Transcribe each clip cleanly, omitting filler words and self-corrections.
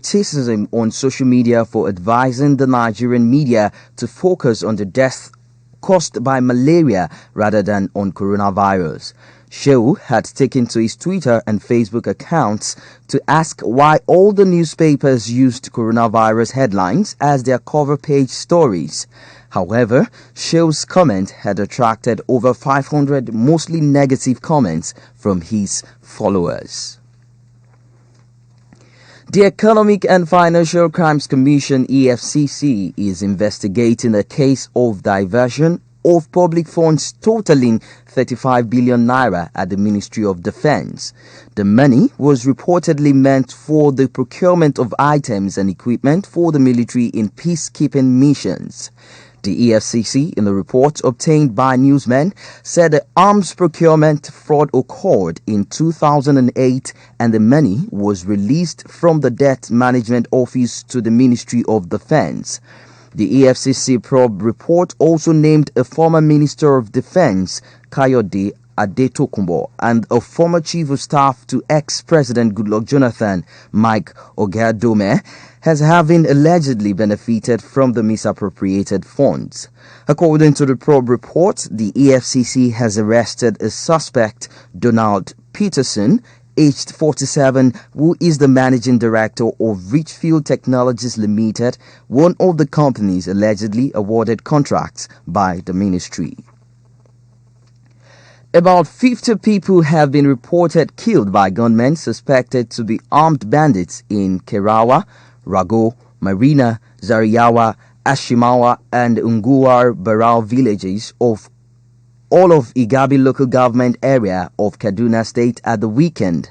criticism on social media for advising the Nigerian media to focus on the death caused by malaria rather than on coronavirus. Shehu had taken to his Twitter and Facebook accounts to ask why all the newspapers used coronavirus headlines as their cover page stories. However, Shehu's comment had attracted over 500 mostly negative comments from his followers. The Economic and Financial Crimes Commission (EFCC) is investigating a case of diversion of public funds totaling 35 billion naira at the Ministry of Defense. The money was reportedly meant for the procurement of items and equipment for the military in peacekeeping missions. The EFCC, in a report obtained by newsmen, said the arms procurement fraud occurred in 2008 and the money was released from the Debt Management Office to the Ministry of Defense. The EFCC probe report also named a former Minister of Defense, Kayode Adetokunbo, and a former Chief of Staff to ex-President Goodluck Jonathan, Mike Ogadome, as having allegedly benefited from the misappropriated funds. According to the probe report, the EFCC has arrested a suspect, Donald Peterson, aged 47, who is the managing director of Richfield Technologies Limited, one of the companies allegedly awarded contracts by the ministry. About 50 people have been reported killed by gunmen suspected to be armed bandits in Kerawa, Rago, Marina, Zariyawa, Ashimawa and Unguwar Barao villages of all of Igabi local government area of Kaduna State at the weekend.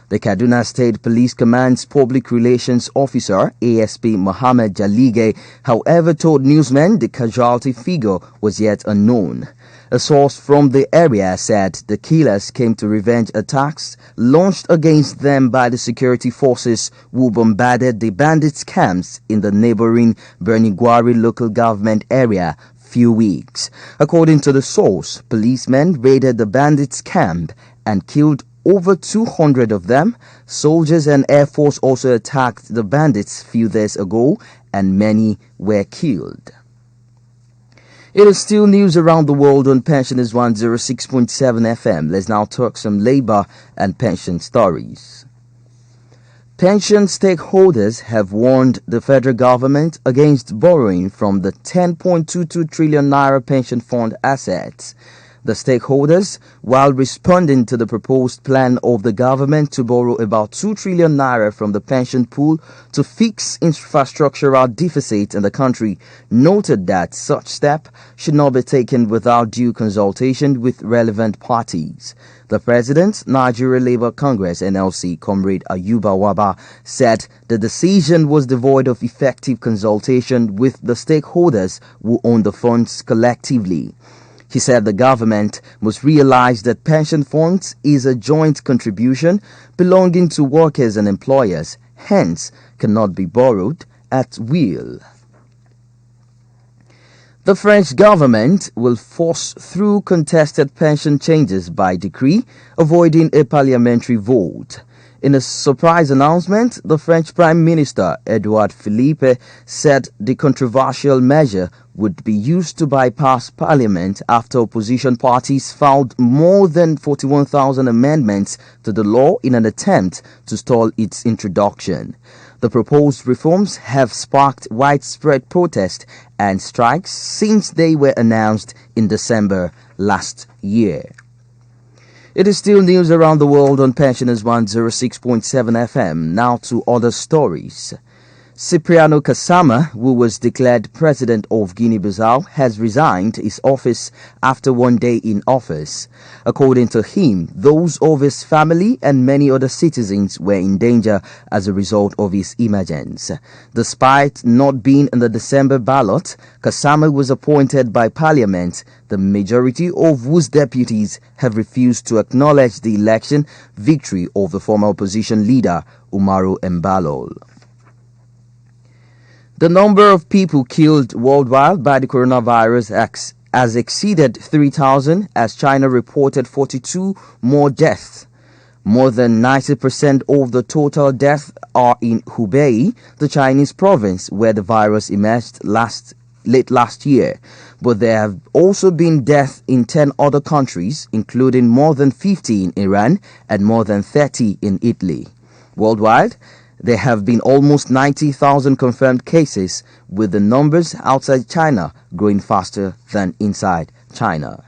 The Kaduna State Police Command's Public Relations Officer, ASP Mohammed Jalige, however, told newsmen the casualty figure was yet unknown. A source from the area said the killers came to revenge attacks launched against them by the security forces who bombarded the bandits' camps in the neighboring Bernigwari local government area few weeks. According to the source, policemen raided the bandits' camp and killed over 200 of them. Soldiers and Air Force also attacked the bandits few days ago and many were killed. It is still news around the world on Pensioners 106.7 FM. Let's now talk some labor and pension stories. Pension stakeholders have warned the federal government against borrowing from the 10.22 trillion naira pension fund assets. The stakeholders, while responding to the proposed plan of the government to borrow about 2 trillion naira from the pension pool to fix infrastructural deficit in the country, noted that such step should not be taken without due consultation with relevant parties. The President, Nigeria Labour Congress (NLC), Comrade Ayuba Waba, said the decision was devoid of effective consultation with the stakeholders who own the funds collectively. He said the government must realize that pension funds is a joint contribution belonging to workers and employers, hence cannot be borrowed at will. The French government will force through contested pension changes by decree, avoiding a parliamentary vote. In a surprise announcement, the French Prime Minister, Edouard Philippe, said the controversial measure would be used to bypass Parliament after opposition parties filed more than 41,000 amendments to the law in an attempt to stall its introduction. The proposed reforms have sparked widespread protest and strikes since they were announced in December last year. It is still news around the world on Pensioners 106.7 FM. Now to other stories. Cipriano Kasama, who was declared president of Guinea-Bissau, has resigned his office after one day in office. According to him, those of his family and many other citizens were in danger as a result of his emergence. Despite not being in the December ballot, Kasama was appointed by Parliament, the majority of whose deputies have refused to acknowledge the election victory of the former opposition leader, Umaru Embalo. The number of people killed worldwide by the coronavirus has exceeded 3,000 as China reported 42 more deaths. More than 90% of the total deaths are in Hubei, the Chinese province where the virus emerged late last year. But there have also been deaths in 10 other countries, including more than 50 in Iran and more than 30 in Italy. Worldwide, there have been almost 90,000 confirmed cases, with the numbers outside China growing faster than inside China.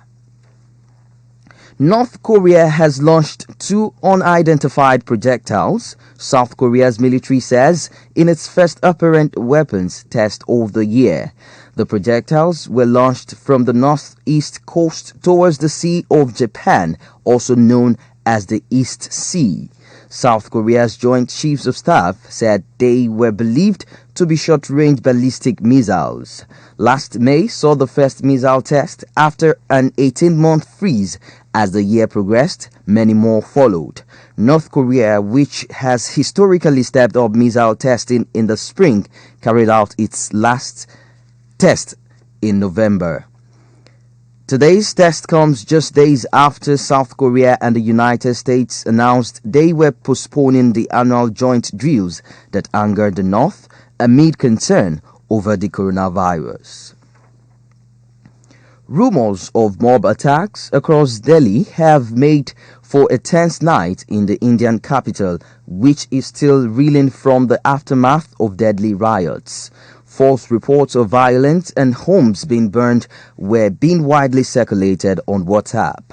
North Korea has launched 2 unidentified projectiles, South Korea's military says, in its first apparent weapons test of the year. The projectiles were launched from the northeast coast towards the Sea of Japan, also known as the East Sea. South Korea's Joint Chiefs of Staff said they were believed to be short-range ballistic missiles. Last May saw the first missile test after an 18-month freeze. As the year progressed, many more followed. North Korea, which has historically stepped up missile testing in the spring, carried out its last test in November. Today's test comes just days after South Korea and the United States announced they were postponing the annual joint drills that angered the North amid concern over the coronavirus. Rumors of mob attacks across Delhi have made for a tense night in the Indian capital, which is still reeling from the aftermath of deadly riots. False reports of violence and homes being burned were being widely circulated on WhatsApp.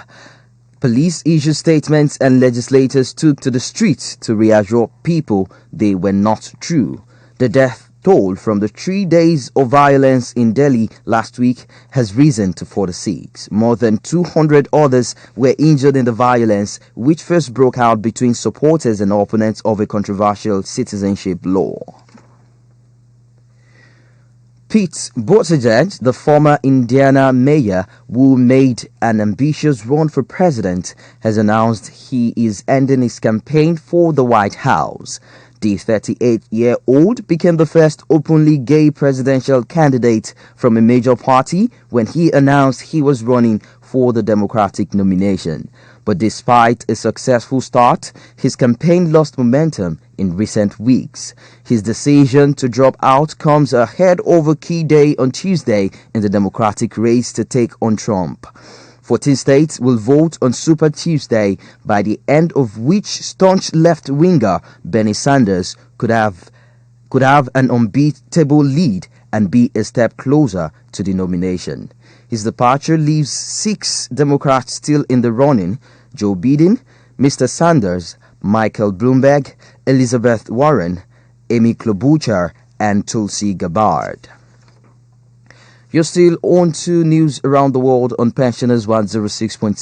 Police issued statements and legislators took to the streets to reassure people they were not true. The death toll from the 3 days of violence in Delhi last week has risen to 46. More than 200 others were injured in the violence, which first broke out between supporters and opponents of a controversial citizenship law. Pete Buttigieg, the former Indiana mayor who made an ambitious run for president, has announced he is ending his campaign for the White House. The 38-year-old became the first openly gay presidential candidate from a major party when he announced he was running for the Democratic nomination. But despite a successful start, his campaign lost momentum in recent weeks. His decision to drop out comes ahead of a key day on Tuesday in the Democratic race to take on Trump. 14 states will vote on Super Tuesday, by the end of which staunch left-winger Bernie Sanders could have an unbeatable lead and be a step closer to the nomination. His departure leaves 6 Democrats still in the running: Joe Biden, Mr. Sanders, Michael Bloomberg, Elizabeth Warren, Amy Klobuchar, and Tulsi Gabbard. You're still on to news around the world on Pensioners 106.7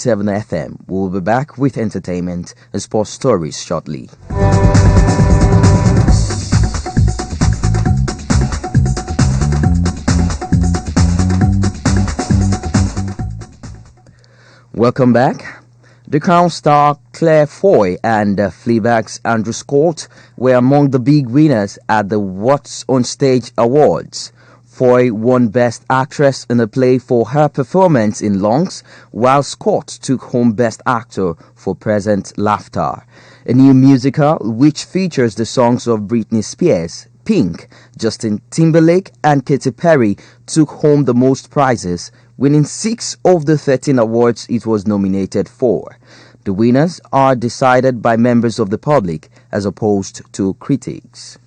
FM. We'll be back with entertainment and sports stories shortly. Welcome back. The Crown star Claire Foy and Fleabag's Andrew Scott were among the big winners at the What's on Stage Awards. Foy won Best Actress in a Play for her performance in Lungs, while Scott took home Best Actor for Present Laughter. A new musical which features the songs of Britney Spears, Pink, Justin Timberlake, and Katy Perry took home the most prizes, winning 6 of the 13 awards it was nominated for. The winners are decided by members of the public as opposed to critics.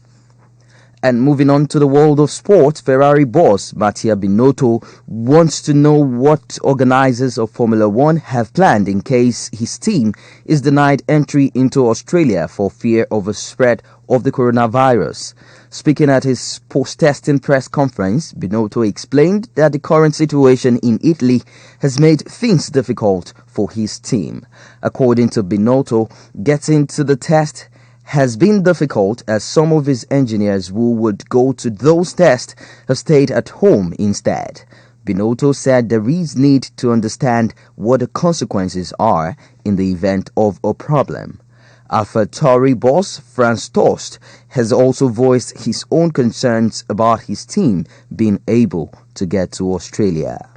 And moving on to the world of sport, Ferrari boss Mattia Binotto wants to know what organizers of Formula One have planned in case his team is denied entry into Australia for fear of a spread of the coronavirus. Speaking at his post-testing press conference, Binotto explained that the current situation in Italy has made things difficult for his team. According to Binotto, getting to the test has been difficult as some of his engineers who would go to those tests have stayed at home instead. Binotto said there is need to understand what the consequences are in the event of a problem. AlphaTauri boss Franz Tost has also voiced his own concerns about his team being able to get to Australia.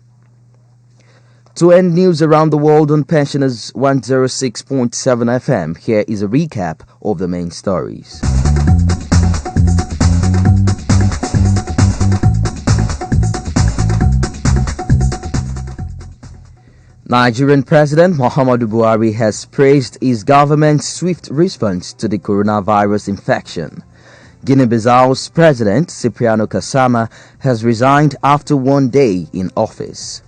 To end news around the world on Pensioners 106.7 FM, here is a recap of the main stories. Nigerian President Muhammadu Buhari has praised his government's swift response to the coronavirus infection. Guinea-Bissau's President Cipriano Kasama has resigned after 1 day in office.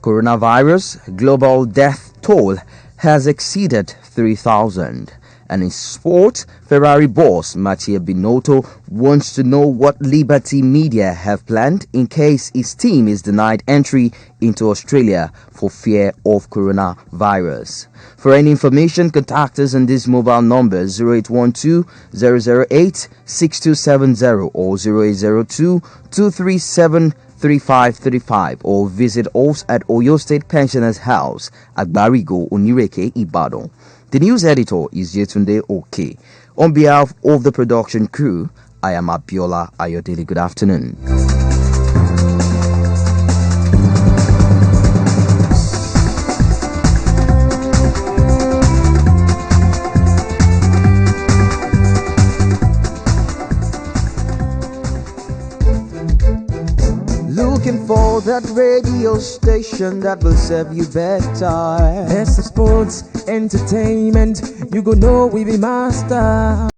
Coronavirus global death toll has exceeded 3,000. And in sport, Ferrari boss Mattia Binotto wants to know what Liberty Media have planned in case his team is denied entry into Australia for fear of coronavirus. For any information, contact us on this mobile number 0812 008 6270 or 0802 237 3535 or visit us at Oyo State Pensioners House at Barigo, Onireke, Ibadan. The news editor is Yetunde Oke. On behalf of the production crew, I am ABIOLA. AYODELE. Good afternoon. Looking for that radio station that will serve you better. Best of sports, entertainment, you go know we be master.